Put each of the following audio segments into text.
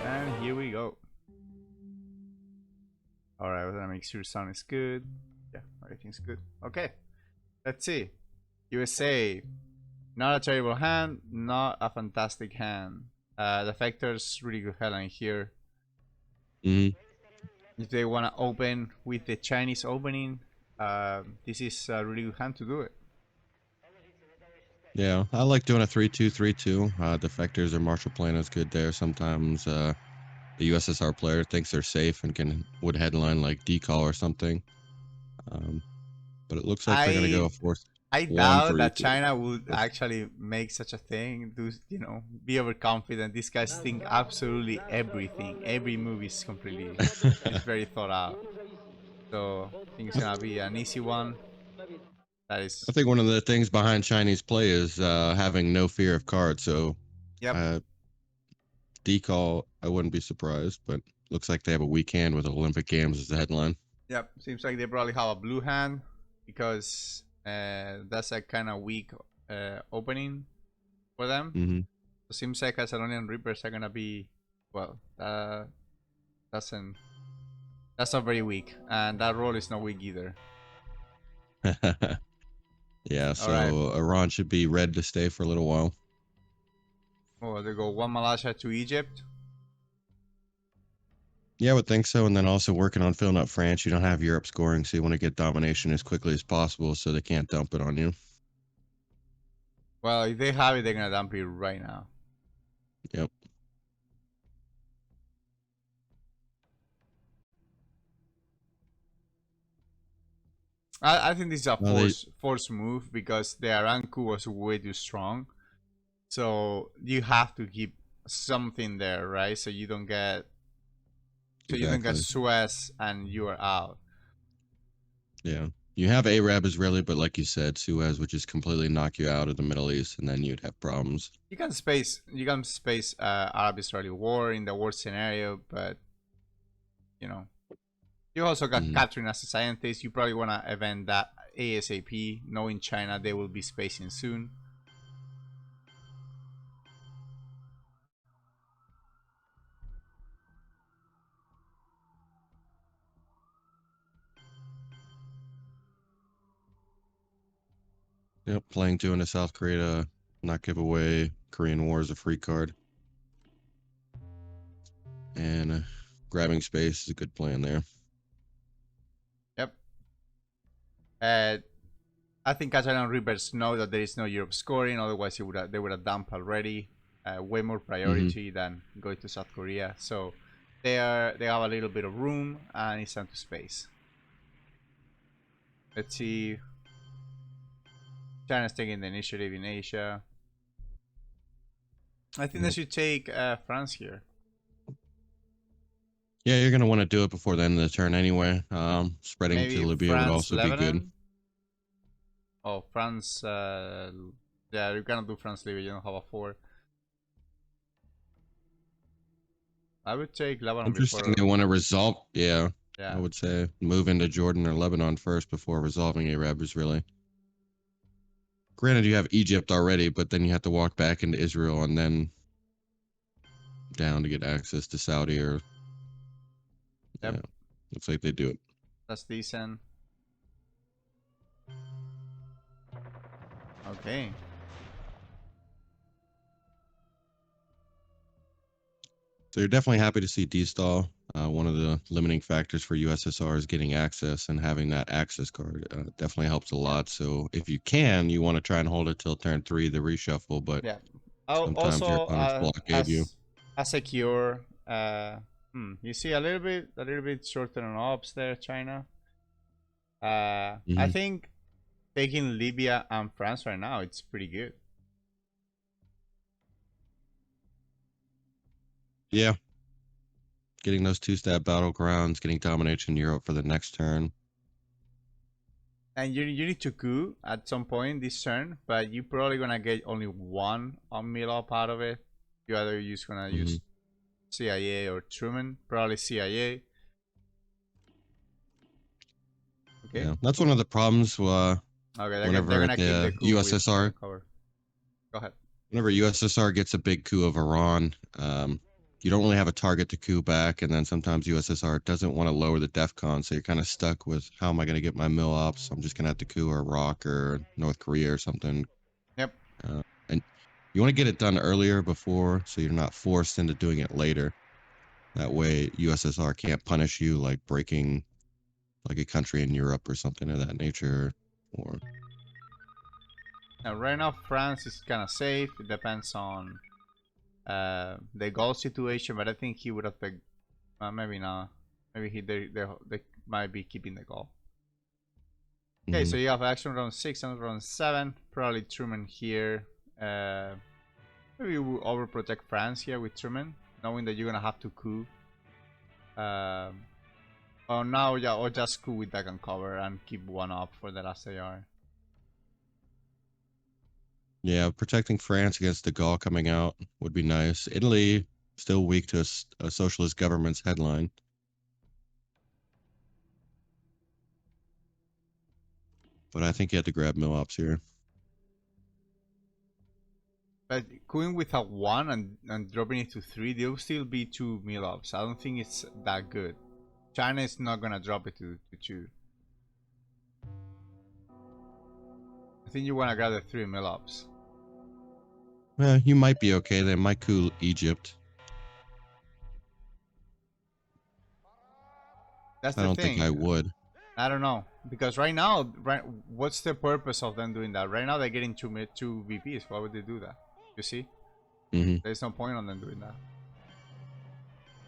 And here we go. Alright, we're gonna make sure sound is good. Yeah, everything's good. Okay, let's see. USA. Not a terrible hand, not a fantastic hand. The Defector's really good hand here. Mm-hmm. If they want to open with the Chinese opening, this is a really good hand to do it. Yeah, I like doing a 3-2, 3-2. Defectors or martial plan is good there. Sometimes the USSR player thinks they're safe and would headline like decall or something. But it looks like they're gonna go I force I one doubt three that two. China would actually make such a thing. Do be overconfident. These guys think absolutely everything. Every move is completely is very thought out. So I think it's gonna be an easy one. That I is, think one of the things behind Chinese play is having no fear of cards. So yep, uh, decall, I wouldn't be surprised, but looks like they have a weak hand with Olympic Games as the headline. yep. Seems like they probably have a blue hand because that's a kind of weak opening for them. Mm-hmm. So seems like Catalonian Reapers are gonna be well. Doesn't that's not very weak, and that roll is not weak either. Yeah, All right. so Iran should be ready to stay for a little while. Oh, they go one Malaysia to Egypt. Yeah, I would think so. And then also working on filling up France. You don't have Europe scoring, so you want to get domination as quickly as possible so they can't dump it on you. Well, if they have it, they're gonna dump it right now. Yep. I think this is a Well, they force move because the Aranku was way too strong. So you have to keep something there, right? So you don't get exactly. Suez and you are out. Yeah. You have Arab Israeli, but like you said, Suez would just completely knock you out of the Middle East, and then you'd have problems. You can space Arab-Israeli war in the worst scenario, but you know you also got Hmm. Catherine as a scientist. You probably want to event that ASAP, knowing China they will be spacing soon. Yep. Playing two into South Korea, not give away Korean War as a free card, and grabbing space is a good plan there. Yep. Uh, I think Catalan Rivers know that there is no Europe scoring, otherwise they would have dumped already. Way more Hmm. priority than going to South Korea. So they have a little bit of room and it's time to space. Let's see. China's taking the initiative in Asia. I think they Yep. should take France here. Yeah, you're gonna want to do it before the end of the turn anyway. Spreading to Maybe Libya would France, also be good. Lebanon. Oh, France. Yeah, you cannot do France, Libya. You don't have a four. I would take Lebanon Interesting. They before. want to resolve. Yeah, I Yeah. would say move into Jordan or Lebanon first before resolving Arab Israeli. Granted, you have Egypt already, but then you have to walk back into Israel and then down to get access to Saudi or Yep. yeah, looks like they do it. That's decent. Okay. So you're definitely happy to see D-stall. One of the limiting factors for USSR is getting access, and having that access card definitely helps a Yeah. lot. So if you can, you want to try and hold it till turn 3, the reshuffle, but Yeah. sometimes your Also, opponent's block gave you. as secure. You see a little bit shorter on ops there, China. I Hmm. think taking Libya and France right now, it's pretty good. Yeah, getting those two-stab battlegrounds, getting domination in Europe for the next turn. And you need to coup at some point this turn, but you're probably gonna get only one on mill up out of it. You either just gonna Hmm. use CIA or Truman, probably CIA. Okay. Yeah, that's one of the problems Okay, they're whenever gonna keep the the coup with USSR cover. Go ahead. Whenever USSR gets a big coup of Iran, you don't really have a target to coup back, and then sometimes USSR doesn't want to lower the DEFCON, so you're kind of stuck with how am I going to get my mill ops? I'm just going to have to coup Iraq or North Korea or something. Yep. And you want to get it done earlier before, so you're not forced into doing it later. That way, USSR can't punish you like breaking like a country in Europe or something of that nature. Or Now, right now, France is kind of safe. It depends on the goal situation, but I think he would have picked. Maybe not. Maybe they might be keeping the goal. Okay, mm-hmm. so you have action round 6 and round 7. Probably Truman here. Maybe we will overprotect France here with Truman, knowing that you're gonna have to coup. Oh, now, yeah, or just coup with Dagon cover and keep one up for the last AR. Yeah, protecting France against de Gaulle coming out would be nice. Italy still weak to a socialist government's headline. But I think you had to grab mill ops here. But going without 1 and dropping it to 3, there'll still be 2 mill ups. I don't think it's that good. China is not gonna drop it to 2. I think you wanna grab the 3 mill ups. You might be okay. They might coup Egypt. That's I the don't think I thing. would. I don't know, because right now, what's the purpose of them doing that? Right now they're getting two VPs. Why would they do that? You see, Mm-hmm. there's no point on them doing that.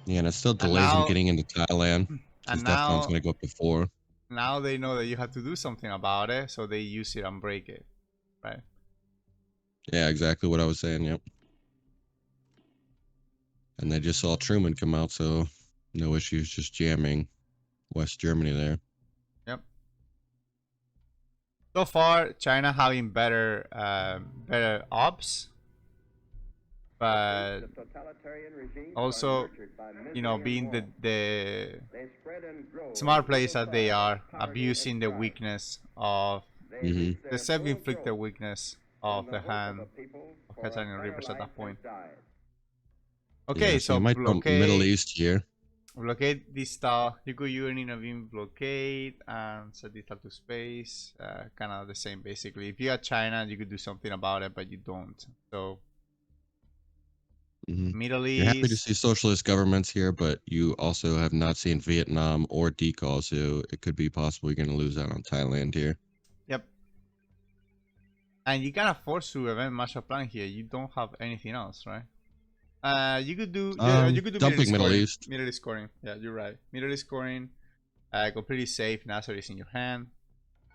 Yeah, and it still And delays them now, getting into Thailand and because DEFCON's now, going to go up to 4. now they know that you have to do something about it, so they use it and break it, right? Yeah, exactly what I was saying. Yep. And they just saw Truman come out, so no issues, just jamming West Germany there. Yep. So far, China having better ops, but also, being the smart players that they are, abusing the weakness of Mm-hmm. the self-inflicted weakness of the hand of Catalonia Rivers at that point. Yeah, Okay, so you so might go Middle blockade, East here. blockade this style. You could intervene blockade and set this to space. Kind of the same basically. If you had China, you could do something about it, but you don't. So Mm-hmm. Middle You're happy to East, see socialist governments here, but you also have not seen Vietnam or DCAL, so it could be possible you're going to lose out on Thailand here. yep. And you kind of forced to event Marshall Plan here. You don't have anything else, right? You could do, yeah, you could do Middle East Dumping Middle scoring. East. Middle East scoring. Yeah, you're right. Middle East scoring. Completely safe. Nasser is in your hand.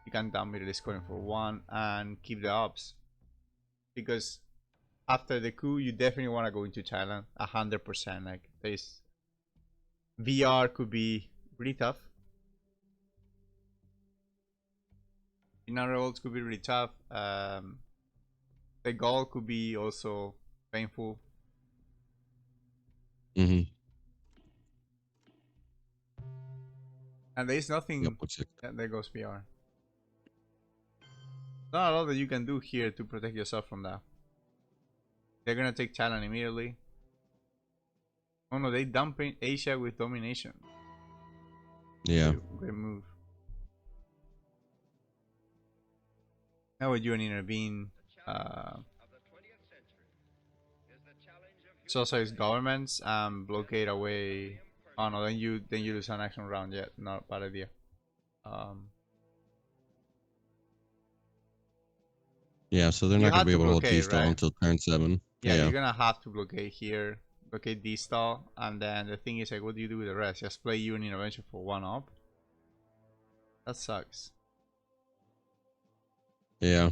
You can dump Middle East scoring for 1 and keep the ops. Because after the coup, you definitely want to go into Thailand 100%. Like, there's VR could be really tough. Inner rolls could be really tough. The goal could be also painful. Mm-hmm. And there's Yep, nothing. what's it? Yeah, there goes VR. Not a lot that you can do here to protect yourself from that. They're gonna take Thailand immediately. Oh no, they dumping Asia with domination. Yeah. Great move. How would you intervene? Socialist governments and blockade away. Oh no, then you lose an action round. Yet, not a bad idea. Um, Yeah, so they're you not going to had be to able to hold blockade, D-stall right? until turn 7. Yeah, Yeah. you're gonna have to blockade here, blockade D stall, and then the thing is like, what do you do with the rest? Just play UN intervention for 1 up. That sucks. Yeah,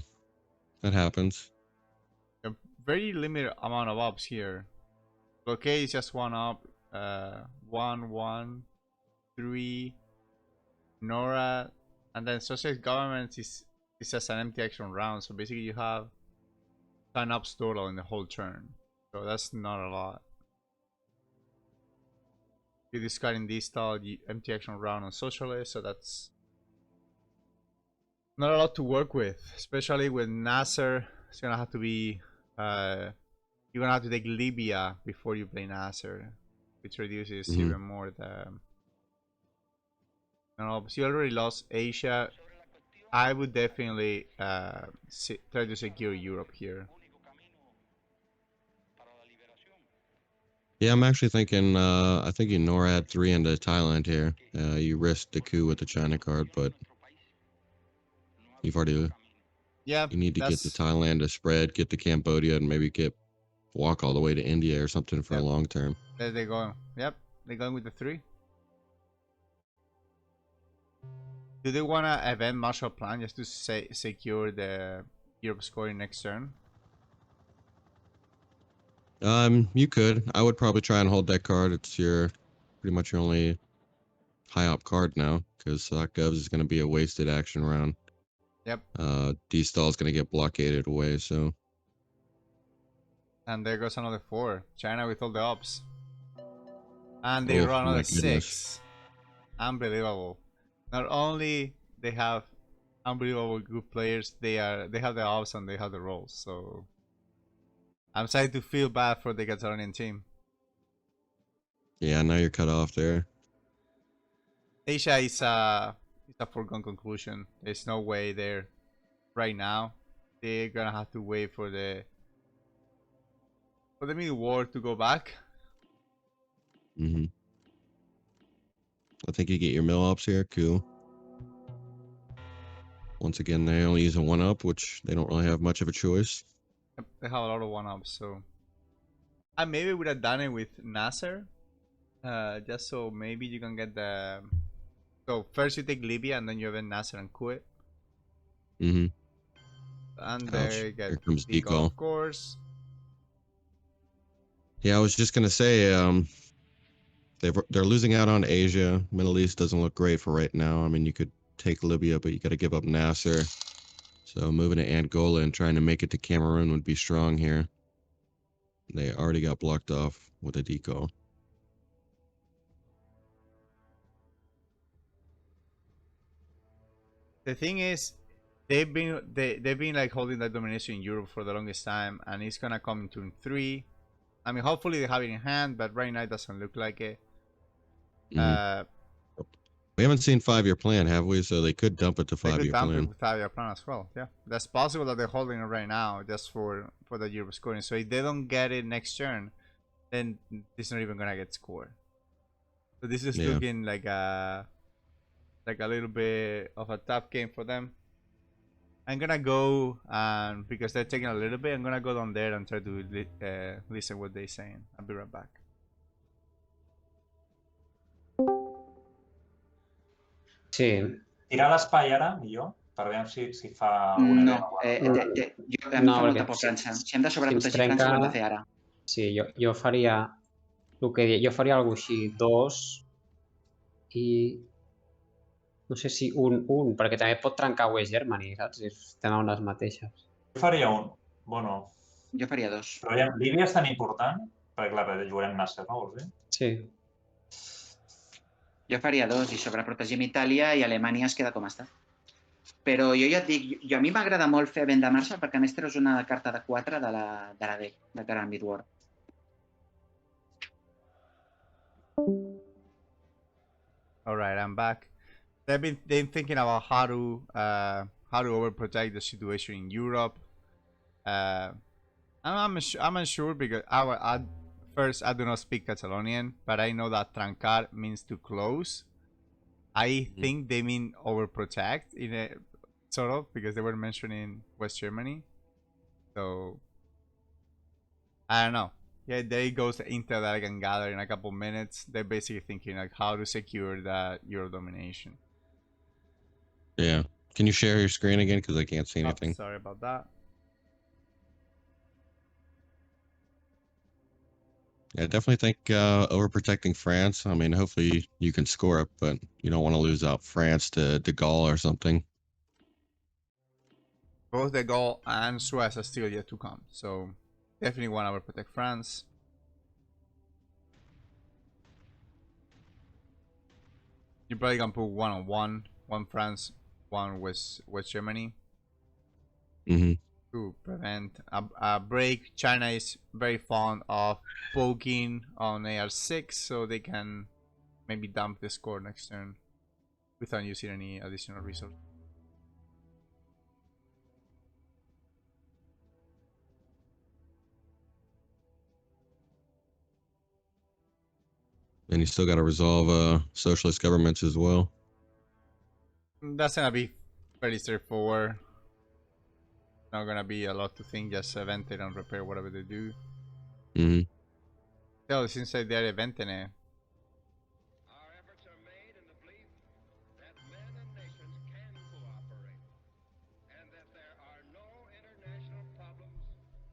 that happens. A very limited amount of ups here. Blockade is just 1 up. 1, 1, 3. Nora, and then socialist government is just an empty action round. So basically, you have 10 ups total in the whole turn. So that's not a lot. You're discarding this style, the empty action round on socialist, so that's not a lot to work with, especially with Nasser. It's gonna have to be You're gonna have to take Libya before you play Nasser, which reduces Hmm. even more the. No, but you already lost Asia. I would definitely try to secure Europe here. Yeah, I'm actually thinking. I think you NORAD 3 into Thailand here. You risk the coup with the China card, but you've already. Yeah, You need to get the that's Thailand to spread, get to Cambodia, and maybe walk all the way to India or something for a yep. long term. There they go. Yep, they're going with the 3. Do they wanna event Marshall Plan just to secure the Europe scoring next turn? You could. I would probably try and hold that card. It's your pretty much your only high op card now, because Govs is going to be a wasted action round. Yep. D-Stall is going to get blockaded away, so. And there goes another 4. China with all the ops. And they Oh run another my goodness. 6. Unbelievable. Not only they have unbelievable good players, they have the ops and they have the roles. So I'm starting to feel bad for the Catalonian team. Yeah, now you're cut off there. Asia is a foregone conclusion. There's no way there right now. They're gonna have to wait for the middle war to go back. Hmm. I think you get your mill ops here. Cool. Once again, they only use a 1-up, which they don't really have much of a choice. Yep, they have a lot of one-ups, so I maybe would have done it with Nasser, just so maybe you can get the. So first you take Libya and then you have Nasser and Kuwait, Hmm. and Ouch. they get Here comes Deco, Decal. of course. Yeah, I was just gonna say, they're losing out on Asia. Middle East doesn't look great for right now. I mean, you could take Libya, but you got to give up Nasser. So moving to Angola and trying to make it to Cameroon would be strong here. They already got blocked off with a deco. The thing is, they've been like holding that domination in Europe for the longest time, and it's gonna come in turn 3. I mean, hopefully they have it in hand, but right now it doesn't look like it. Hmm. Uh, We haven't seen 5-year plan, have we? So they could dump it to they could 5-year dump it plan. with your plan as well. Yeah, that's possible that they're holding it right now just for the Europe scoring. So if they don't get it next turn, then it's not even gonna get scored. So this is Yeah. looking like a little bit of a tough game for them. I'm gonna go because they're taking a little bit. I'm gonna go down there and try to listen what they're saying. I'll be right back. Sí. Tirar l'espai ara, millor, per veure si fa alguna No, idea. a mi No, fa perquè molta por França. Si hem de si ens sobreprotegir trenca... França, ho hem de fer ara. Sí, jo faria... El que jo faria alguna així, 2 i... No sé si un, perquè també pot trencar West Germany, saps? Si estem amb les mateixes. Jo faria un. Bueno, Jo faria 2. però aviam, Líbia és tan important? Perquè, clar, jugarem Nasser, no vols dir? Sí. Jo faria 2 i sobreprotegim Itàlia i Alemanya es queda com està. Però jo ja et dic, a mi m'agrada molt fer venda marxa perquè a més treus una carta de 4 de la deck, de cara a Midward. Alright, I'm back. They've been thinking about how to overprotect the situation in Europe. I'm unsure because first I do not speak Catalonian, but I know that trancar means to close. I think they mean overprotect in a sort of because they were mentioning West Germany. So I don't know. Yeah, there goes the intel that I can gather in a couple minutes. They're basically thinking like how to secure that Euro domination. Yeah. Can you share your screen again? Because I can't see anything. Sorry about that. Yeah, I definitely think overprotecting France. I mean, hopefully you can score it, but you don't want to lose out France to De Gaulle or something. Both the Gaulle and Suez are still yet to come, so definitely want to protect France. You probably can put one France, one West Germany. Mm-hmm. to prevent a break. China is very fond of poking on AR6, so they can maybe dump the score next turn without using any additional resource. And you still got to resolve socialist governments as well. That's gonna be fairly straightforward. Not gonna be a lot to think, just event it and repair whatever they do. Mm-hmm. Yeah, it seems like they're eventing it. Our efforts are made in the belief that men and nations can cooperate, and that there are no international problems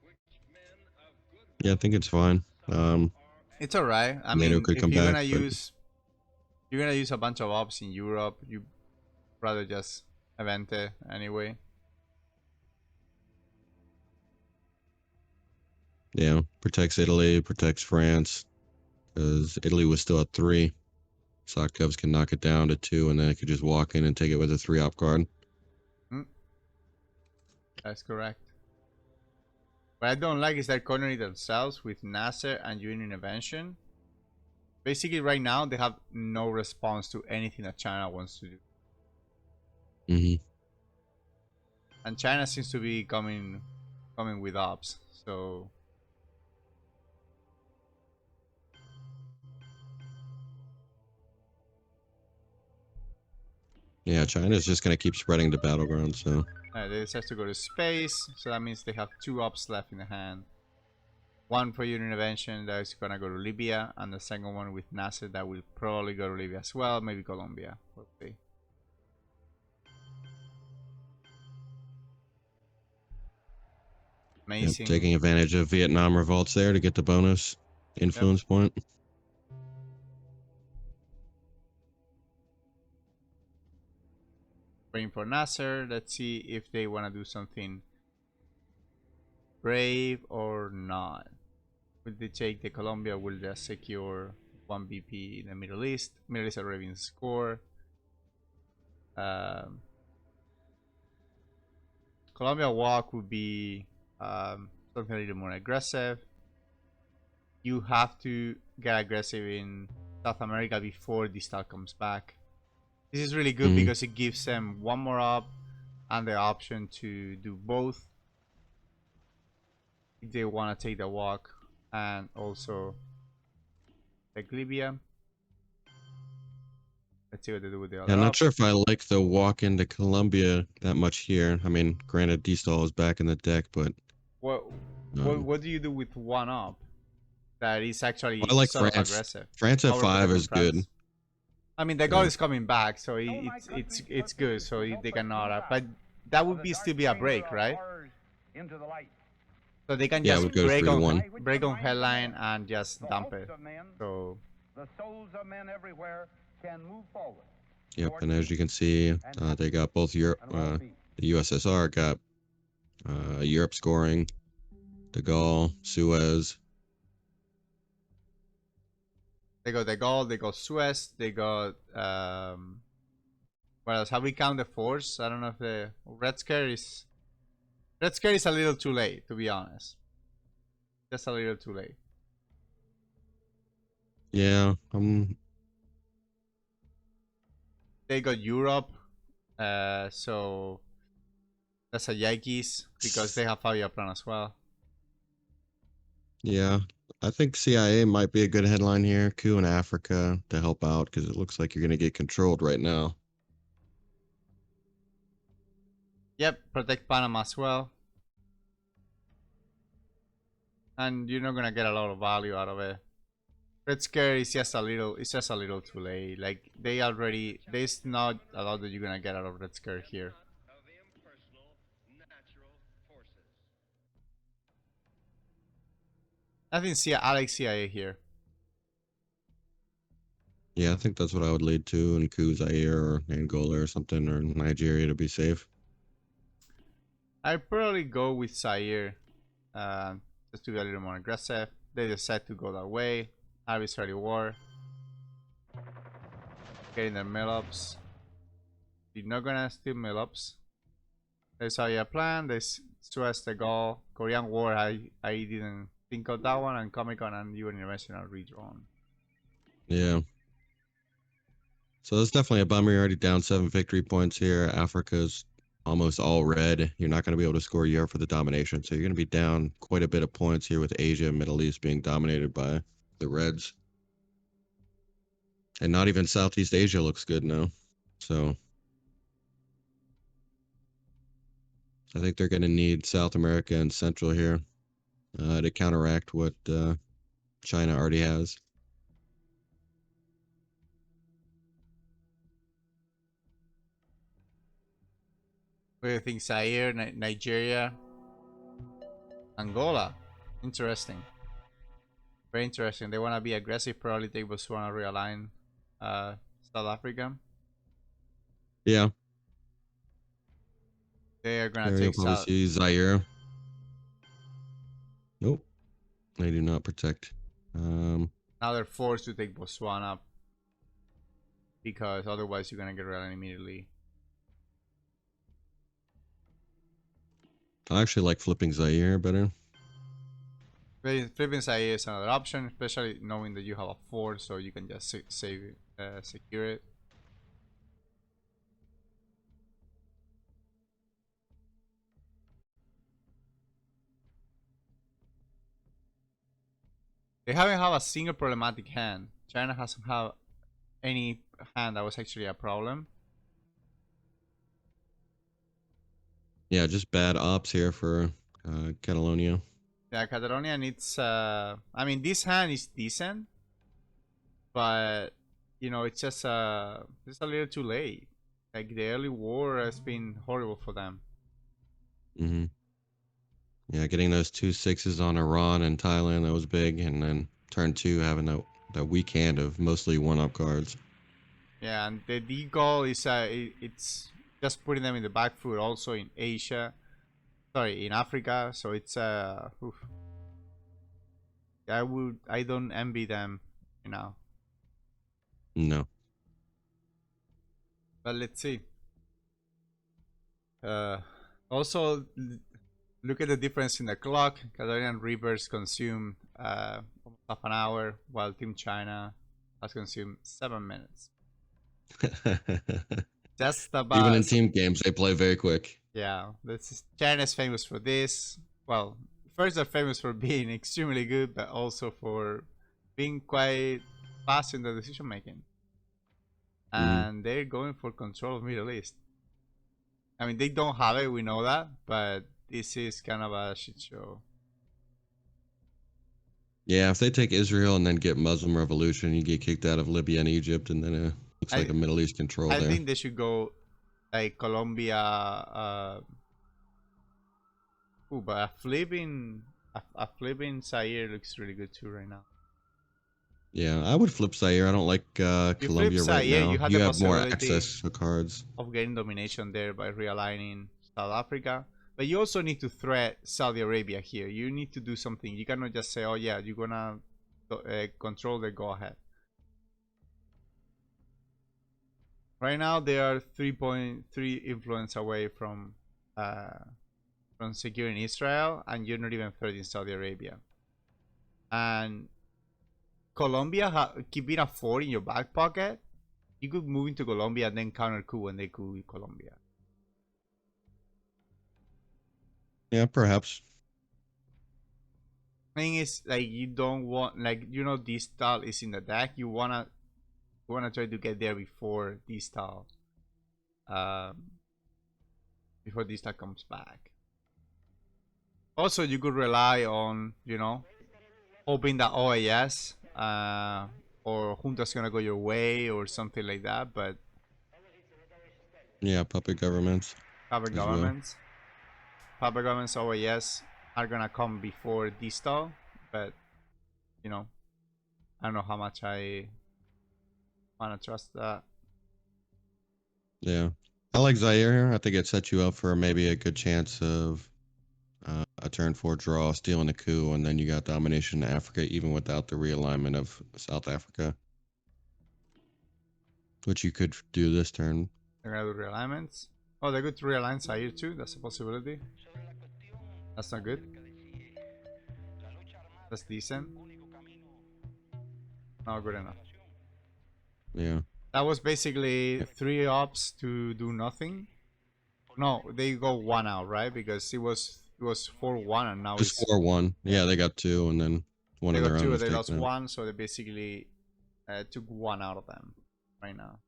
which men of good Yeah, I think it's fine. It's alright. I NATO mean, could if come you're back, gonna but use a bunch of ops in Europe, you rather just event it anyway. yeah, protects Italy, protects France, because Italy was still at 3. Sokovs can knock it down to 2, and then it could just walk in and take it with a 3-op card. That's correct. What I don't like is they're cornering themselves with Nasser and Union Intervention. Basically, right now, they have no response to anything that China wants to do. Mm-hmm. And China seems to be coming with ops, so... Yeah, China's just going to keep spreading the battleground, so... they decide to go to space, so that means they have 2 ops left in the hand. One for Union Intervention that is gonna go to Libya, and the second one with Nasser that will probably go to Libya as well, maybe Colombia. We'll see. Amazing. Yep, taking advantage of Vietnam revolts there to get the bonus influence point. Waiting for Nasser. Let's see if they want to do something brave or not. Will they take the Colombia? Will they secure 1 BP in the Middle East? Middle East Arabian score. Colombia walk would be something a little more aggressive. You have to get aggressive in South America before this style comes back. This is really good because it gives them 1 more up and the option to do both if they want to take the walk and also take Libya. Let's see what they do with the other I'm not op. sure if I like the walk into Colombia that much here. I mean, granted, D-Stall is back in the deck, but... What do you do with 1 up that is actually I like sort of France. aggressive? France at 5 is good. I mean, the goal is coming back, so it's good. So they cannot, but that would still be a break, right? So they can just would go break on headline and just dump it. So the souls of men everywhere can move forward. Yep, and as you can see, they got both Europe, the USSR got Europe scoring, De Gaulle, Suez. they got the goal, they got Suez, they got what else? Have we count the force? I don't know if the Red Scare is a little too late, to be honest. Just a little too late. Yeah, They got Europe, so that's a Yankees because they have Fabio Plan as well. yeah. I think CIA might be a good headline here. Coup in Africa to help out because it looks like you're going to get controlled right now. Yep, protect Panama as well. And you're not gonna get a lot of value out of it. Red Scare is just a little too late. Like there's not a lot that you're gonna get out of Red Scare here. I think I like CIA here. Yeah, I think that's what I would lead to in Coup, Zaire, or Angola or something, or Nigeria to be safe. I'd probably go with Zaire, just to be a little more aggressive. They decide to go that way. Arbitrary war. Getting their mill-ups. You're not gonna steal mill-ups. There's our plan. There's Suez the Gulf, Korean War. I didn't think of that one, and Comic Con and UN University are redrawn. Yeah. So it's definitely a bummer. You're already down 7 victory points here. Africa's almost all red. You're not going to be able to score Europe for the domination. So you're going to be down quite a bit of points here with Asia and Middle East being dominated by the Reds. And not even Southeast Asia looks good now. So I think they're going to need South America and Central here to counteract what China already has. What do you think, Zaire, Nigeria, Angola? Interesting. Very interesting. They want to be aggressive, probably take Botswana, realign South Africa. Yeah. They are going to There take you'll probably South. see Zaire. Nope. They do not protect. Now they're forced to take Botswana because otherwise you're going to get realigned immediately. I actually like flipping Zaire better. Flipping Zaire is another option, especially knowing that you have a fort, so you can just save it, secure it. They haven't had a single problematic hand. China hasn't had any hand that was actually a problem. Yeah, just bad ops here for Catalonia. Yeah, Catalonia needs. I mean, this hand is decent, but you know, it's just a little too late. Like the early war has been horrible for them. Mm-hmm. Yeah, getting those 2 6s on Iran and Thailand, that was big, and then turn 2 having that weak hand of mostly 1-up cards. Yeah, and the D goal is it's just putting them in the back foot also in Asia. Sorry, in Africa. So it's oof. I don't envy them, you know. No. But let's see. Also look at the difference in the clock. Catalonian Rivers consume almost half an hour, while Team China has consumed 7 minutes. Just about. Even in team games, they play very quick. Yeah, China's famous for this. Well, first they're famous for being extremely good, but also for being quite fast in the decision making. And they're going for control of Middle East. I mean, they don't have it, we know that, but this is kind of a shit show. Yeah, if they take Israel and then get Muslim revolution, you get kicked out of Libya and Egypt, and then it looks like a Middle East control I there. think they should go like Colombia. But a flipping Zaire looks really good too right now. Yeah, I would flip Zaire. I don't like Colombia right now. You have more access to cards. Of getting domination there by realigning South Africa. But you also need to threat Saudi Arabia here. You need to do something. You cannot just say, oh yeah, you're gonna control the go-ahead. Right now they are 3.3 influence away from securing Israel, and you're not even threatening Saudi Arabia. And Colombia keeping a fort in your back pocket, you could move into Colombia and then counter coup when they coup Colombia. Yeah, perhaps. Thing is, like, you don't want, like, you know, this style is in the deck. You wanna try to get there before this style, before this style comes back. Also, you could rely on, you know, hoping that OAS or Junta's gonna go your way or something like that. But yeah, puppet governments. Puppet governments, OAS are gonna come before this style. But you know, I don't know how much I wanna trust that. Yeah, I like Zaire. I think it sets you up for maybe a good chance of a turn 4 draw, stealing a coup, and then you got domination in Africa, even without the realignment of South Africa, which you could do this turn. They're gonna do realignments. Oh, they're good to realign Zaire too. That's a possibility. That's not good. That's decent. Not good enough. Yeah. That was basically 3 ops to do nothing. No, they go 1 out, right? Because it was 4-1 and now Just it's 4-1. Yeah, they got 2, and then one they of got their 2, own but was they lost taken out. 1, so they basically took 1 out of them right now.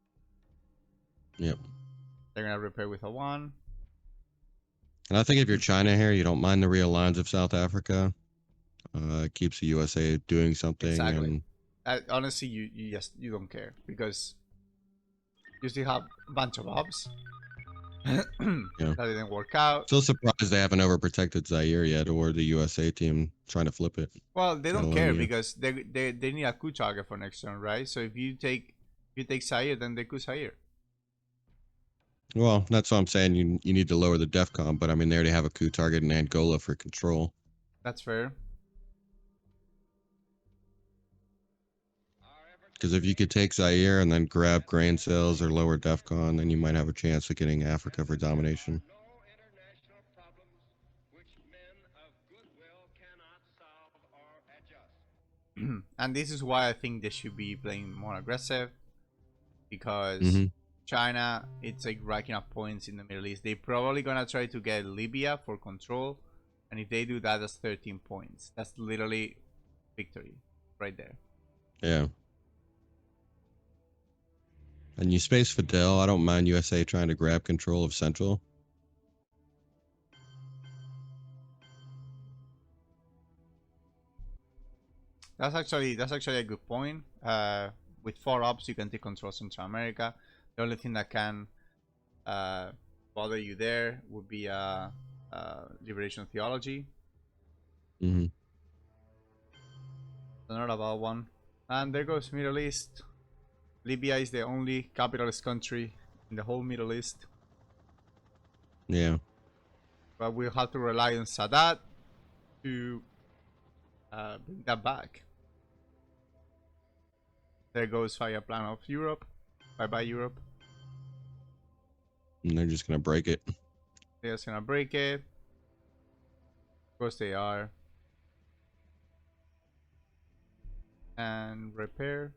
Yep. They're gonna repair with a 1. And I think if you're China here, you don't mind the real lines of South Africa. It keeps the USA doing something. Exactly. And Honestly, you don't care because you still have a bunch of ops that didn't work out. still surprised they haven't overprotected Zaire yet, or the USA team trying to flip it. Well, they don't care Catalonia. because they need a coup target for next turn, right? So if you take Zaire, then they coup Zaire. Well, that's what I'm saying. You need to lower the DEFCON, but I mean, they already have a coup target in Angola for control. That's fair. Because if you could take Zaire and then grab grain sales or lower DEFCON, then you might have a chance of getting Africa for domination. No international problems which men of goodwill cannot solve or adjust. And this is why I think they should be playing more aggressive because Mhm. China, it's like racking up points in the Middle East. They're probably gonna try to get Libya for control, and if they do that, that's 13 points. That's literally victory right there. Yeah. And you space Fidel. I don't mind USA trying to grab control of Central. That's actually a good point. With 4 ops, you can take control of Central America. The only thing that can bother you there would be liberation theology. Mm-hmm. Not a bad one. And there goes Middle East. Libya is the only capitalist country in the whole Middle East. Yeah. But we'll have to rely on Sadat to bring that back. There goes Fire Plan of Europe. Bye-bye, Europe. And they're just going to break it. They're just gonna break it. Of course they are. And repair.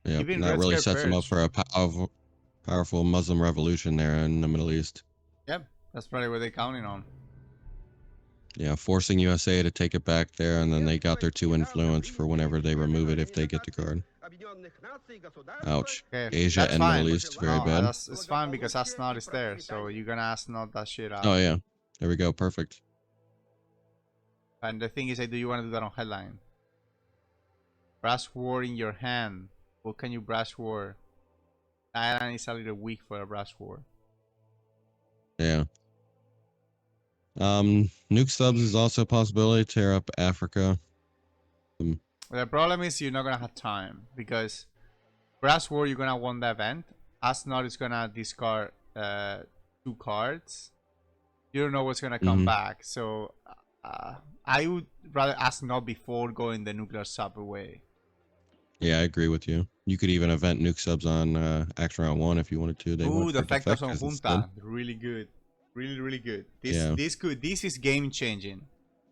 Yeah. Even That Red really Scare sets them up Purge. for a powerful Muslim revolution there in the Middle East. Yep, that's probably what they're counting on. Yeah, forcing USA to take it back there, and then they got their 2 influence for whenever they remove it if they get the card. Ouch. Okay, Asia that's and fine. Middle East, very No, bad. it's fine because Asnod is there, so you're gonna Asnod that shit out. Oh, yeah. There we go. Perfect. And the thing is, do you want to do that on headline? Brass War in your hand. What can you Brass War? Thailand is a little weak for a Brass War. Yeah. Nuke subs is also a possibility. Tear up Africa. The problem is you're not gonna have time because Brass War you're gonna win the event. Asnod is gonna discard 2 cards. You don't know what's gonna come back, so I would rather Asnod before going the nuclear sub away. Yeah, I agree with you. You could even event nuke subs on action round 1 if you wanted to. They Ooh, went the for Factors on defectors instead. Junta, really good, really good. Yeah. This is game changing.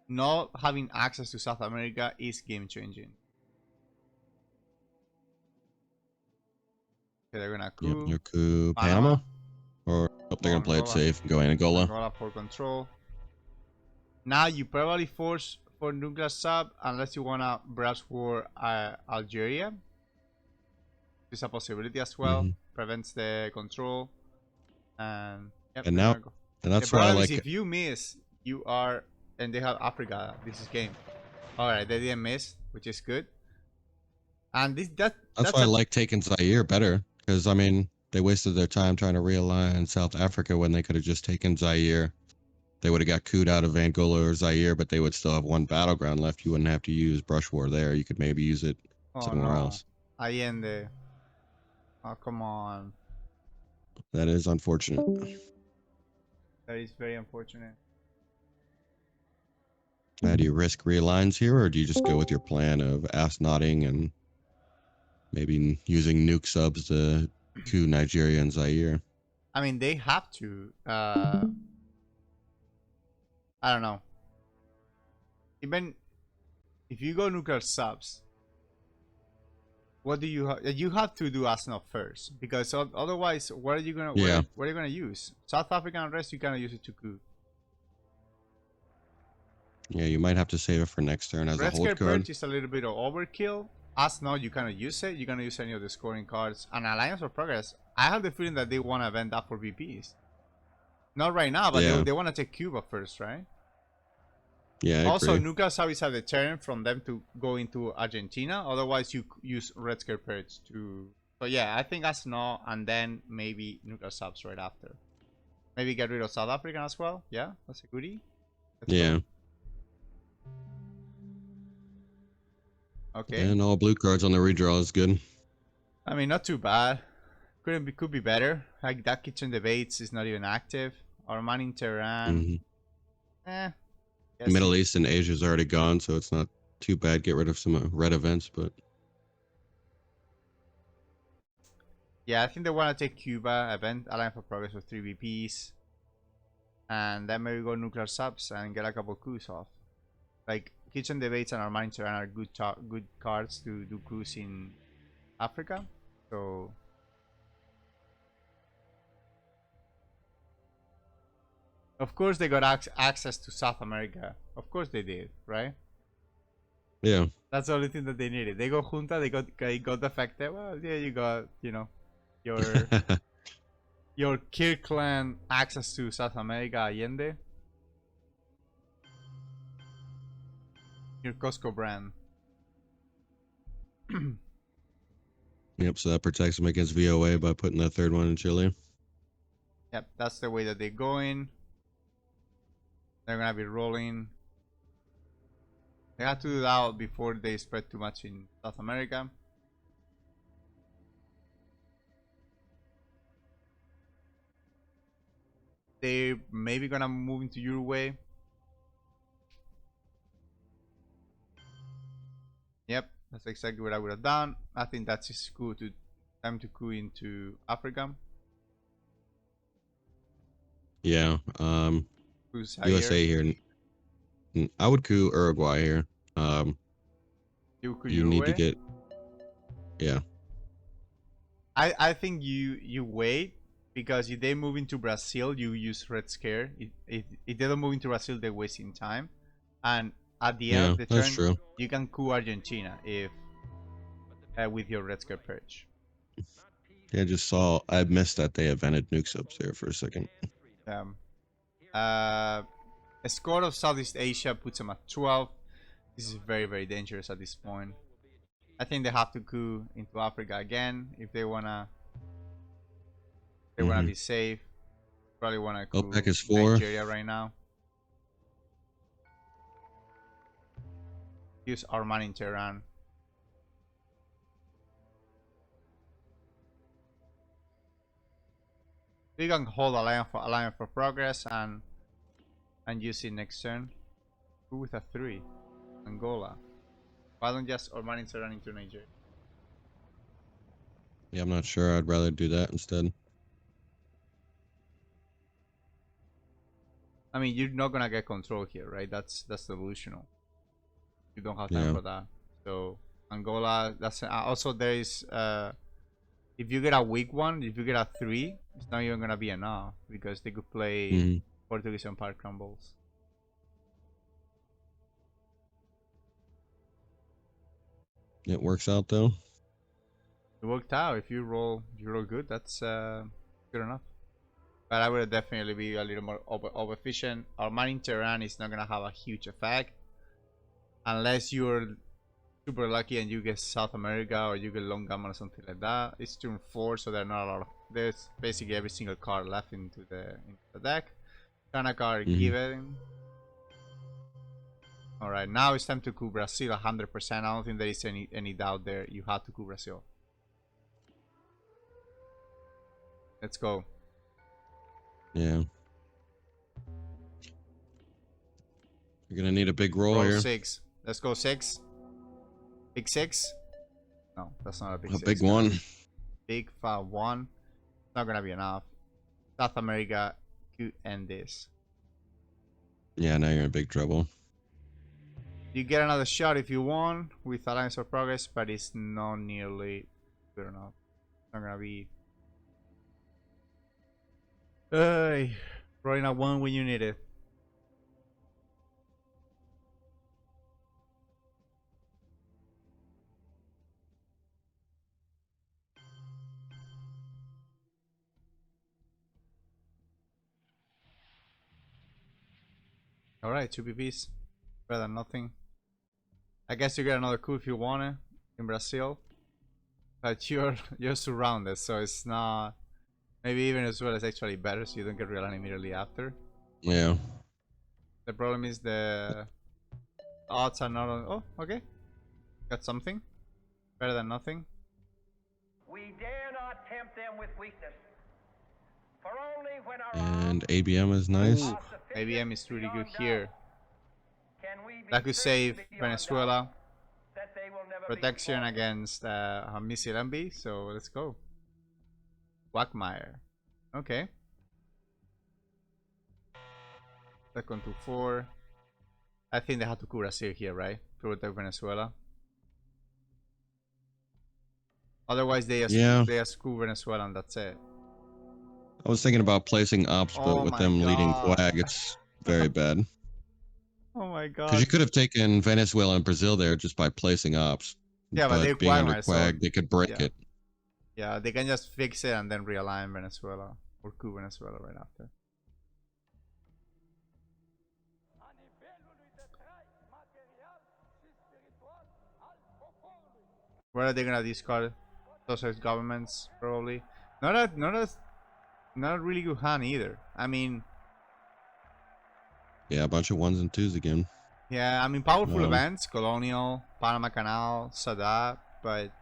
Not having access to South America is game changing. Okay, they're gonna coup. Yep, your coup Panama? Or they're going to play it Angola. safe and go Angola. Angola for control. Now you probably force for nuclear sub unless you wanna Brass War Algeria. It's a possibility as well. Prevents the control. And yep, And they're now, gonna go. and that's The why I problem is like if you miss, you are, and they have Africa. This is game. All right, they didn't miss, which is good. And that's why I like taking Zaire better, because I mean they wasted their time trying to realign South Africa when they could have just taken Zaire. They would have got cooed out of Angola or Zaire, but they would still have 1 battleground left. You wouldn't have to use Brush War there. You could maybe use it somewhere else. Allende. Oh, come on. That is unfortunate. That is very unfortunate. Now, do you risk realigns here, or do you just go with your plan of ass nodding and maybe using nuke subs to coup Nigeria and Zaire? I mean, they have to. I don't know. Even if you go nuclear subs, what do you have to do ASNOP first, because otherwise, what are you gonna Yeah. what are you gonna use? South African rest, you cannot use it to coup. Yeah, you might have to save it for next turn as a Red hold Scare card. Purge is a little bit of overkill. ASNOP, you cannot use it. You're gonna use any of the scoring cards. And Alliance for Progress, I have the feeling that they want to event that for VPs. Not right now, but Yeah. they want to take Cuba first, right? Yeah, I Also, agree. nuclear subs have the turn from them to go into Argentina. Otherwise, you use Red Scare Purge to. So yeah, I think ASNOP and then maybe nuclear subs right after. Maybe get rid of South African as well. Yeah, that's a goodie. Let's Yeah. go. Okay. And all blue cards on the redraw is good. I mean, not too bad. Could be better. Like that kitchen debates is not even active. Arman in Tehran. hmm Guess Middle it- East and Asia is already gone, so it's not too bad. Get rid of some red events, but Yeah, I think they want to take Cuba, event Alliance for Progress with 3 VPs. And then maybe go nuclear subs and get a couple coups off. Like kitchen debates and Arman in Tehran are good cards to do coups in Africa. So of course they got access to South America. Of course they did, right? yeah. That's the only thing that they needed. They go junta, they got defected. Well, yeah, you got, your Kirkland access to South America, Allende. Your Costco brand. Yep, so that protects them against VOA by putting that third one in Chile. Yep, that's the way that they're going. They're gonna be rolling. They have to do that before they spread too much in South America. They're maybe gonna move into Uruguay. Yep, that's exactly what I would have done. I think that's just cool to time to coup into Africa. Yeah. Who's USA here. I would coup Uruguay here. You coup You need to Uruguay? get. Yeah. I think you wait, because if they move into Brazil, you use Red Scare. If they don't move into Brazil, they're wasting time. And at the end Yeah, of the that's turn, true. you can coup Argentina if with your Red Scare Purge. Yeah, I just saw. I missed that they invented nukes up there for a second. A score of Southeast Asia puts them at 12. This is very, very dangerous at this point. I think they have to coup into Africa again if they wanna be safe. Probably wanna coup OPEC is 4. Nigeria right now. Use Arman in Tehran. We can hold Alliance for Progress and use it next turn. Who with a 3? Angola. Why don't just Arman in Tehran into Nigeria? Yeah, I'm not sure. I'd rather do that instead. I mean, you're not gonna get control here, right? That's delusional. You don't have time Yeah. for that. So Angola. That's also there is. If you get a weak one, if you get a 3, it's not even gonna be enough, because they could play Portuguese Empire crumbles. It works out though. It worked out. If you roll good, that's good enough. But I would definitely be a little more over efficient. Arman in Tehran is not gonna have a huge effect unless you're super lucky and you get South America or you get Long Gamma or something like that. It's turn 4, so there are not a lot of. There's basically every single card left into the deck. Kana card given. Alright, now it's time to coup Brazil 100%. I don't think there is any doubt there. You have to coup Brazil. Let's go. Yeah. You're gonna need a big roll Roll here. 6. Let's go 6. Big 6. No, that's not a big 6. A big one. Big fat 1. It's not gonna be enough. South America could end this. Yeah, now you're in big trouble. You get another shot if you want with Alliance of Progress, but it's not nearly good enough. It's not gonna be. Rolling a 1 when you need it. Alright, 2 BBs. Better than nothing. I guess you get another coup if you want it in Brazil. But you're surrounded, so it's not. Maybe even as well as actually better, so you don't get realigned immediately after. Yeah. The problem is the odds are not on. Oh, okay. Got something. Better than nothing. We dare not tempt them with weakness. For only when our And ABM is nice. Ooh, ABM is really good here. can we be That could save certain beyond Venezuela. doubt that they will never be Protection conquered. against missile envy, so let's go. Quagmire. Okay. Second to 4. I think they have to Curacao here, right? To protect Venezuela. Otherwise, Yeah. they just coup Venezuela and that's it. I was thinking about placing ops, but Oh with my them leading god. Quag, it's very bad. Oh my Because you god. could have taken Venezuela and Brazil there just by placing ops. Yeah, but they're But being under Quagmire, so Quag, they could break yeah. it. Yeah, they can just fix it and then realign Venezuela or coup Venezuela right after. Where are they gonna discard socialist governments? Probably not a really good hand either. I mean, Yeah, a bunch of 1s and 2s again. yeah, I mean powerful Um, events, Colonial, Panama Canal, Sadat, but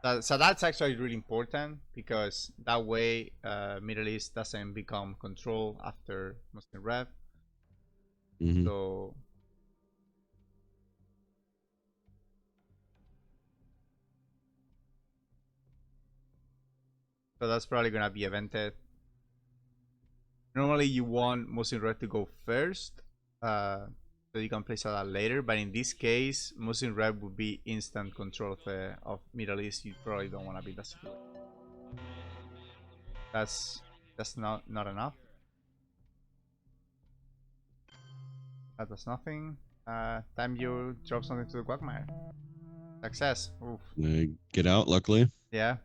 Sadat's actually really important because that way Middle East doesn't become control after Muslim Rev. mhm. So that's probably gonna be evented. Normally you want Muslim Red to go first, so you can place that later. But in this case, Muslim Red would be instant control of Middle East. You probably don't want to be that situation. That's not enough. That does nothing. Time you drop something to the Quagmire. Success. Oof. They get out, luckily. Yeah.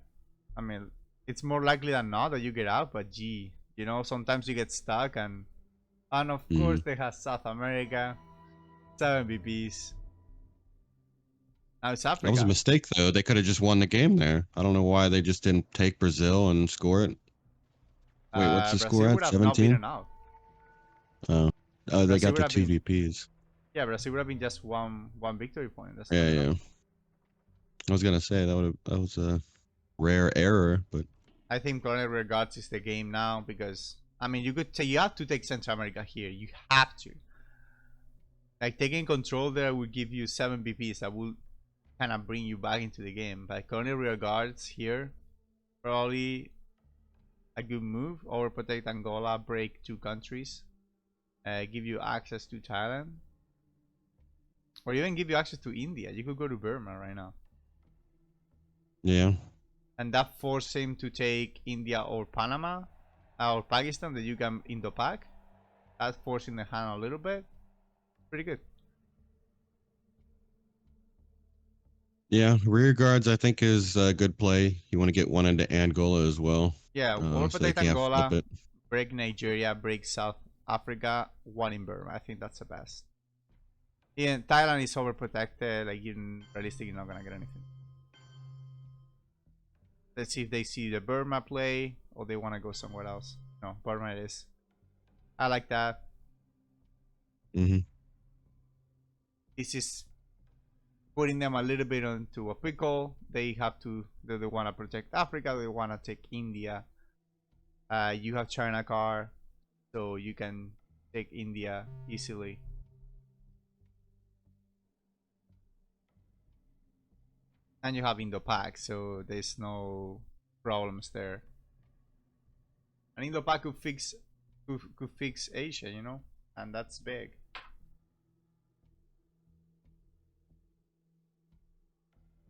I mean, it's more likely than not that you get out, but gee, you know, sometimes you get stuck and of course they have South America, 7 BBs. Now it's That was a Africa. mistake, though. They could have just won the game there. I don't know why they just didn't take Brazil and score it. Wait, what's the score Brazil at? would have not been 17? enough. Oh, they Brazil got would the have 2 been, VPs. yeah, Brazil would have been just one victory point. That's Yeah, not yeah. enough. I was gonna say that was a rare error, but I think Colonial Regards is the game now because I mean you have to take Central America here. You have to. Like taking control there will give you 7 BPs that will kind of bring you back into the game. But Colonial Regards here probably a good move. Overprotect Angola, break 2 countries, give you access to Thailand, or even give you access to India. You could go to Burma right now. yeah. And that forced him to take India or Panama or Pakistan that you can Indo-Pak. That's forcing the hand a little bit. Pretty good. Yeah, rear guards I think is a good play. You want to get one into Angola as well. Yeah, So they overprotect can't flip Angola, it. break Nigeria, break South Africa, 1 in Burma. I think that's the best. Yeah, Thailand is overprotected. Like, even realistically, you're not gonna get anything. Let's see if they see the Burma play or they want to go somewhere else. No, Burma it is. I like that. This is putting them a little bit into a pickle. They have to. They want to protect Africa. They want to take India. You have China car, so you can take India easily. And you have Indo-Pak, so there's no problems there. And Indo-Pak could fix Asia, you know, and that's big.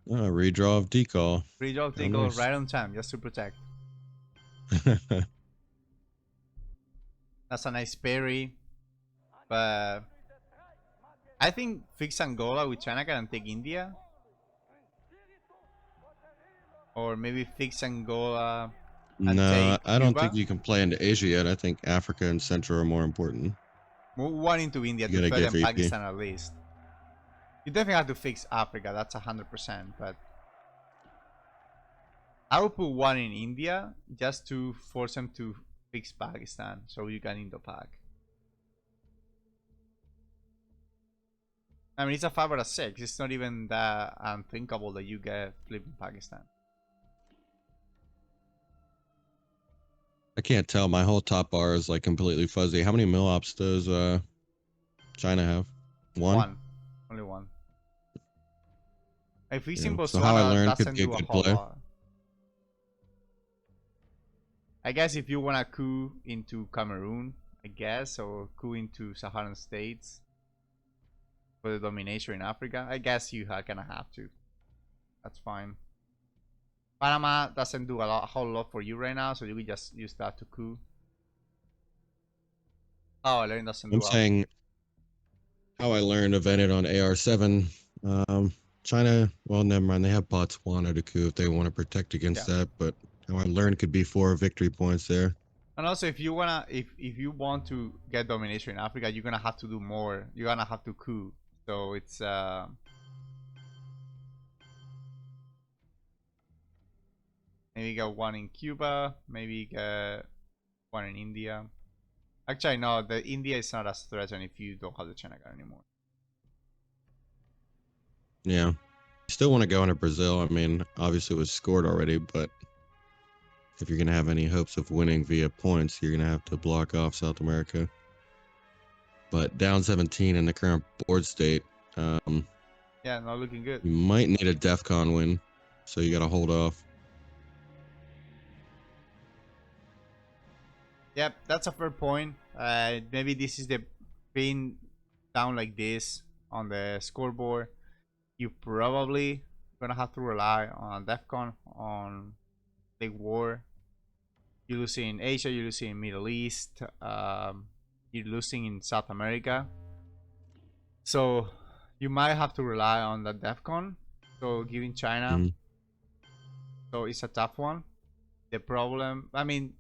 Redraw of decall. Redraw, they Oh, go nice. right on time just to protect. That's a nice parry, but I think fix Angola with China can take India, or maybe fix Angola and No, take I don't think Cuba. you can play into Asia yet. I think Africa and Central are more important. Move one into India You to gotta get threaten VP. Pakistan at least. You definitely have to fix Africa, that's 100%, but I would put one in India just to force them to fix Pakistan so you can Indo-Pak. I mean, it's a 5 out of 6. It's not even that unthinkable that you get flipping Pakistan. I can't tell. My whole top bar is like completely fuzzy. How many mil-ops does China have? One? Only one. If he's Yeah. in So how I Botswana, learned could doesn't be a do a good whole play. lot. I guess if you want to coup into Cameroon, I guess, or coup into Saharan states for the domination in Africa, I guess you kind of have to. That's fine. Panama doesn't do a whole lot for you right now, so you can just use that to coup. Oh, Learn doesn't do I'm a... saying how I learned evented on AR7. China, well, never mind. They have Botswana to coup if they want to protect against that, but how I learned could be 4 victory points there. And also, if you wanna, if you want to get domination in Africa, you're gonna have to do more. You're gonna have to coup. So it's maybe get one in Cuba, maybe get one in India. Actually, no, the India is not as threatened if you don't have the China guard anymore. Yeah. You still want to go into Brazil. I mean, obviously it was scored already, but if you're going to have any hopes of winning via points, you're going to have to block off South America. But down 17 in the current board state, Yeah, not looking good. you might need a DEFCON win, so you got to hold off. Yep, that's a fair point. Maybe this is the being down like this on the scoreboard. You probably gonna have to rely on DEFCON, on Big War. You're losing in Asia, you're losing in Middle East, you're losing in South America. So you might have to rely on the DEFCON. So giving China, so it's a tough one. The problem, I mean,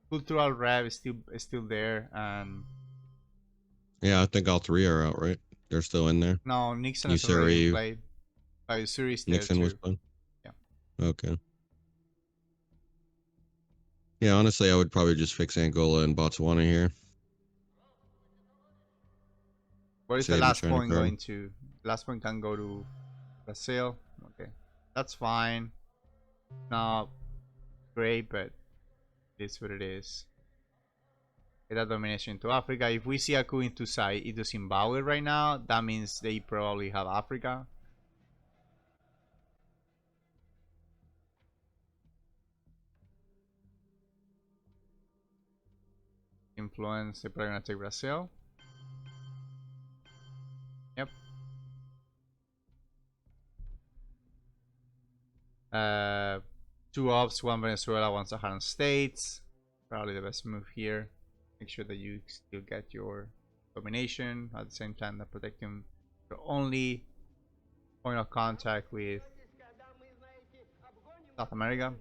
cultural rev is still there, and Yeah, I think all 3 are out, right? They're still in there. no, Nixon has already Usuri, played. Usuri is there Nixon too. was playing? Yeah. Okay. Yeah, honestly, I would probably just fix Angola and Botswana here. Where is the Save the last China point card. going to? The last point can go to Brazil. Okay, that's fine. Not great, but it's what it is. Get that domination to Africa. If we see a coup into Zimbabwe right now, that means they probably have Africa. Influence, they're probably gonna take Brazil. Yep. 2 ops, 1 Venezuela, 1 Saharan states. Probably the best move here. Make sure that you still get your domination at the same time that protecting your only point of contact with South America.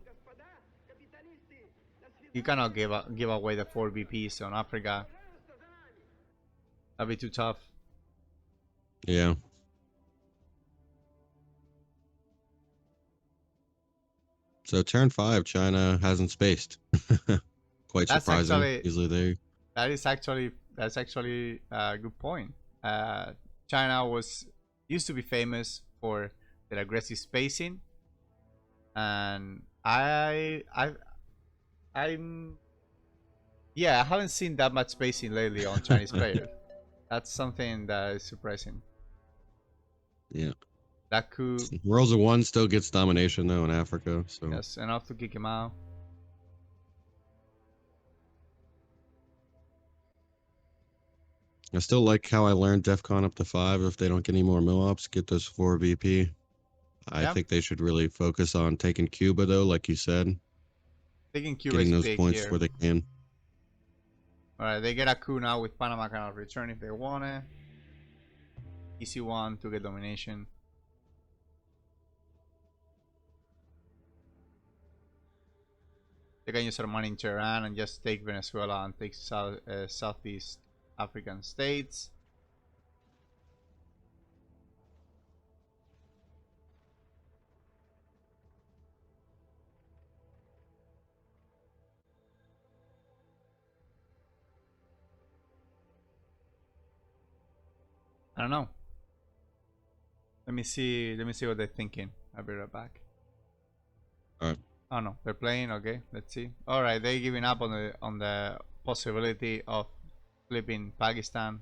You cannot give away the 4 VPs on Africa. That'd be too tough. Yeah. So turn 5, China hasn't spaced. Quite That's surprising. actually Usually they... that's actually a good point. China used to be famous for their aggressive spacing, and I haven't seen that much spacing lately on Chinese players. That's something that is surprising. Yeah. That could... Worlds of One still gets domination though in Africa, so Yes, enough to kick him out. I still like how I learned DEFCON up to 5. If they don't get any more MIL-ops, get those 4 VP. I Yeah. think they should really focus on taking Cuba, though, like you said. Taking Cuba Getting is those big points here. where they can. Alright, they get a coup now with Panama cannot return if they want it. Easy one to get domination. They can use their money in Tehran and just take Venezuela and take Southeast African states. I don't know. Let me see what they're thinking. I'll be right back. Alright. Oh no, they're playing. Okay, let's see. All right, they're giving up on the possibility of flipping Pakistan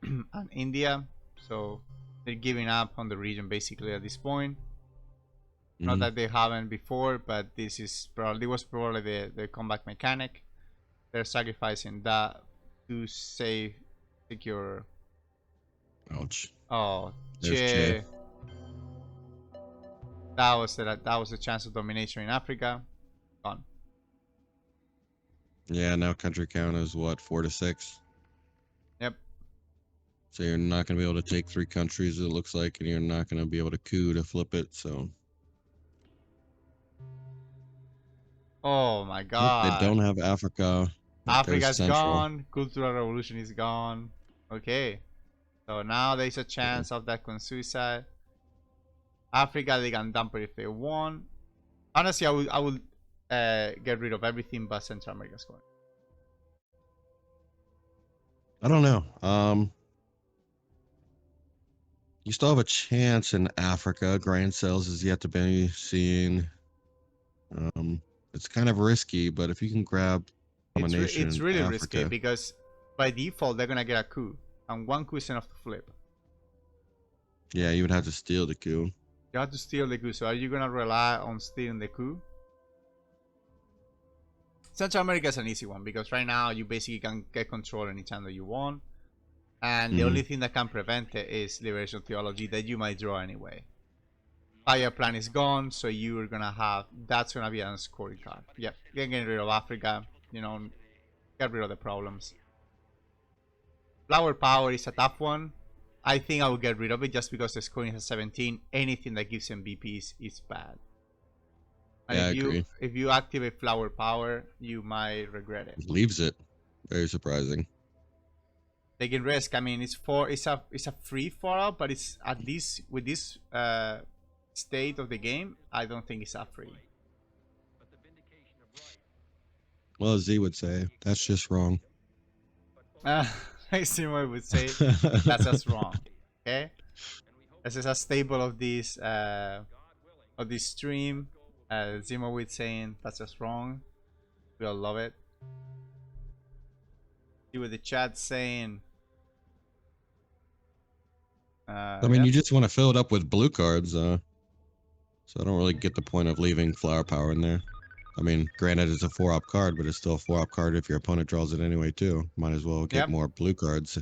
and India. So they're giving up on the region basically at this point. Not that they haven't before, but this was probably the comeback mechanic. They're sacrificing that to save secure. Ouch. Oh, There's Che. That was a chance of domination in Africa. Gone. Yeah, now country count is what, 4 to 6? Yep. So you're not going to be able to take 3 countries, it looks like, and you're not going to be able to coup to flip it, so... Oh my Oh, god. they don't have Africa. But there's Africa's Central. gone. Cultural revolution is gone. Okay. So now there's a chance of that suicide. Africa, they can dump it if they want. Honestly, I would get rid of everything but Central America's going. I don't know. You still have a chance in Africa. Grand sales is yet to be seen. It's kind of risky, but if you can grab domination It's in really risky Africa, because by default they're gonna get a coup, and one coup is enough to flip. yeah, you would have to steal the coup. You have to steal the coup. So are you gonna rely on stealing the coup? Central America is an easy one because right now you basically can get control anytime that you want. And the only thing that can prevent it is liberation theology that you might draw anyway. Fire plan is gone, so you're gonna have that's gonna be a scoring card. Yep, you can get rid of Africa, you know, get rid of the problems. Flower power is a tough one. I think I will get rid of it just because the scoring has 17. Anything that gives them BPs is bad. And Yeah, I agree. if you activate flower power, you might regret it. Leaves it. Very surprising. Taking risk. I mean, it's a free fallout, but it's at least with this state of the game, I don't think it's a free. Well, as Z would say, that's just wrong. Simo would say that's just wrong. Okay, this is a staple of this stream. Zimo would saying that's just wrong. We all love it. See what the chat's saying. I mean, you just want to fill it up with blue cards, so I don't really get the point of leaving flower power in there. I mean, granted, it's a 4-op card, but it's still a 4-op card if your opponent draws it anyway, too. Might as well get more blue cards.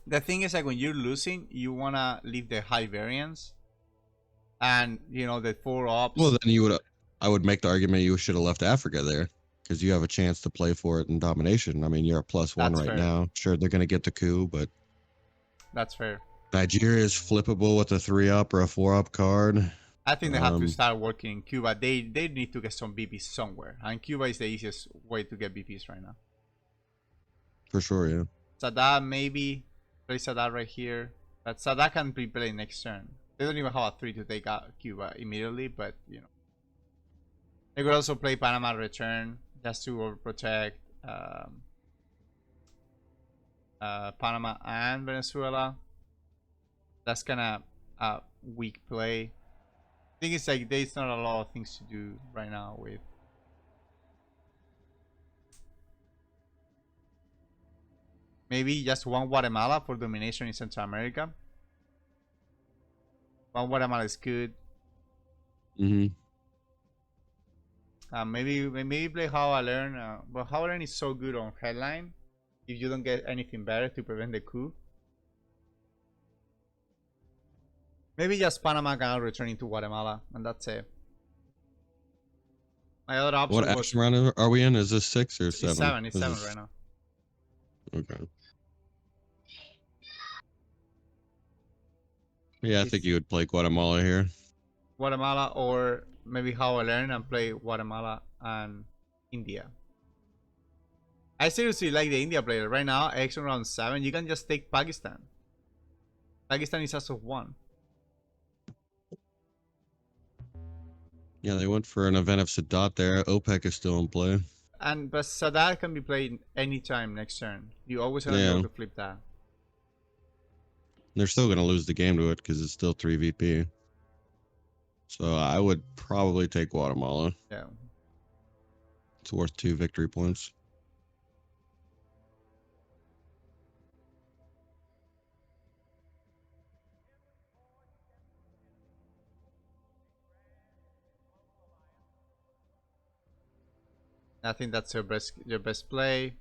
The thing is, like, when you're losing, you want to leave the high variance. And, you know, the 4-ops. Well, then I would make the argument you should have left Africa there. Because you have a chance to play for it in domination. I mean, you're at +1 right now. Sure, they're going to get the coup, but... That's fair. Nigeria is flippable with a 3-op or a 4-op card. I think they have to start working in Cuba. They need to get some BPs somewhere. And Cuba is the easiest way to get BPs right now. For sure, yeah. Sadat, maybe. Play Sadat right here. But Sadat can be played next turn. They don't even have a 3 to take out Cuba immediately, but, you know. They could also play Panama return just to overprotect Panama and Venezuela. That's kind of a weak play. I think it's like there's not a lot of things to do right now with. Maybe just one Guatemala for domination in Central America. One Guatemala is good. Maybe play How I Learn. But How I Learn is so good on headline if you don't get anything better to prevent the coup. Maybe just Panama Canal returning to Guatemala, and that's it. My other option What was action round are we in? Is this 6 or 7? it's 7. It's This 7 is- right now. Okay. Yeah, I think you would play Guatemala here. Guatemala, or maybe how I learn and play Guatemala and India. I seriously like the India player. Right now, action round 7, you can just take Pakistan. Pakistan is as of 1. Yeah, they went for an event of Sadat there. OPEC is still in play. But Sadat can be played anytime next turn. You always gonna be able to flip that. They're still going to lose the game to it because it's still 3 VP. So I would probably take Guatemala. Yeah. It's worth 2 victory points. I think that's your best play.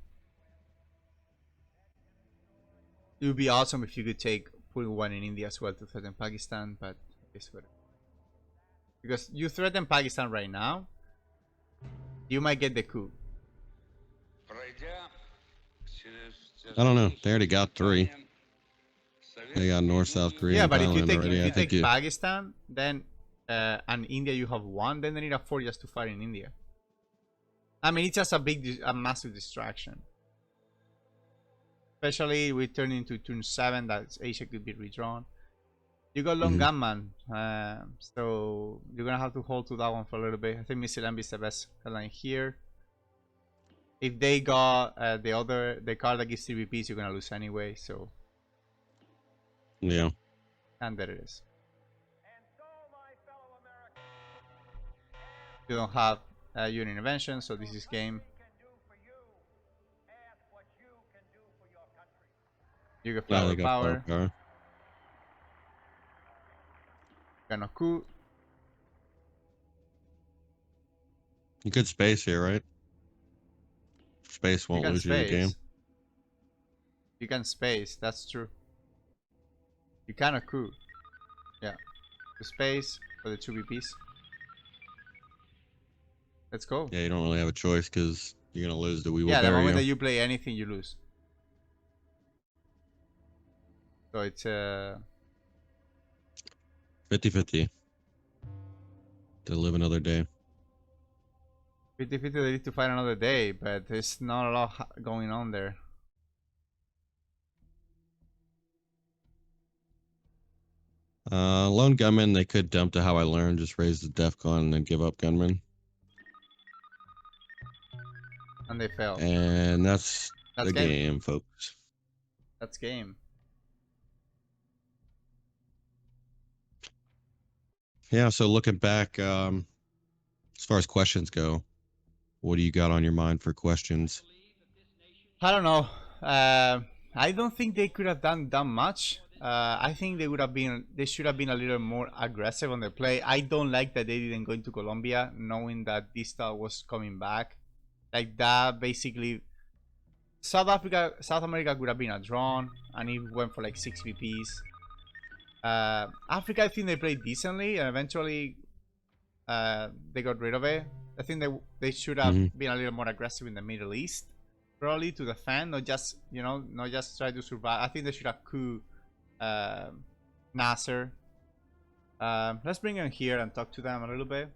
It would be awesome if you could put one in India as well to threaten Pakistan, but it's whatever. Because you threaten Pakistan right now, you might get the coup. I don't know. They already got 3. They got North, South Korea, Yeah, and but if you Thailand take already. I think Pakistan, then and India you have 1, then they need a 4 just to fight in India. I mean, it's just a massive distraction. Especially we turn into turn 7, that Asia could be redrawn. You got long gunman, so you're gonna have to hold to that one for a little bit. I think Missile Envy is the best headline here. If they got the card that gives CVPs, you're gonna lose anyway. So yeah. and there it is. You don't have your intervention, so this is game. You get Yeah, flower they got power. power. Got no coup. You could space here, right? Space You won't can lose you the game. space. You can space. That's true. You cannot coup. Yeah. The space for the 2 VPs. Let's go. Yeah, you don't really have a choice because you're gonna lose the We Will Yeah, the Bury moment You. that you play anything, you lose. So it's 50-50. To live another day. 50-50. They need to fight another day, but there's not a lot going on there. Lone Gunman, they could dump to How I Learned, just raise the DEFCON and then give up Gunman. And they fail. And that's the game, folks. That's game. Yeah, so looking back, as far as questions go, what do you got on your mind for questions? I don't know. I don't think they could have done that much. I think they should have been a little more aggressive on the play. I don't like that they didn't go into Colombia knowing that this style was coming back. Like that, basically, South America could have been a drawn, and it went for like 6 VPs. Africa, I think they played decently, and eventually they got rid of it. I think they should have been a little more aggressive in the Middle East, probably to defend, not just try to survive. I think they should have coup Nasser. Let's bring them here and talk to them a little bit.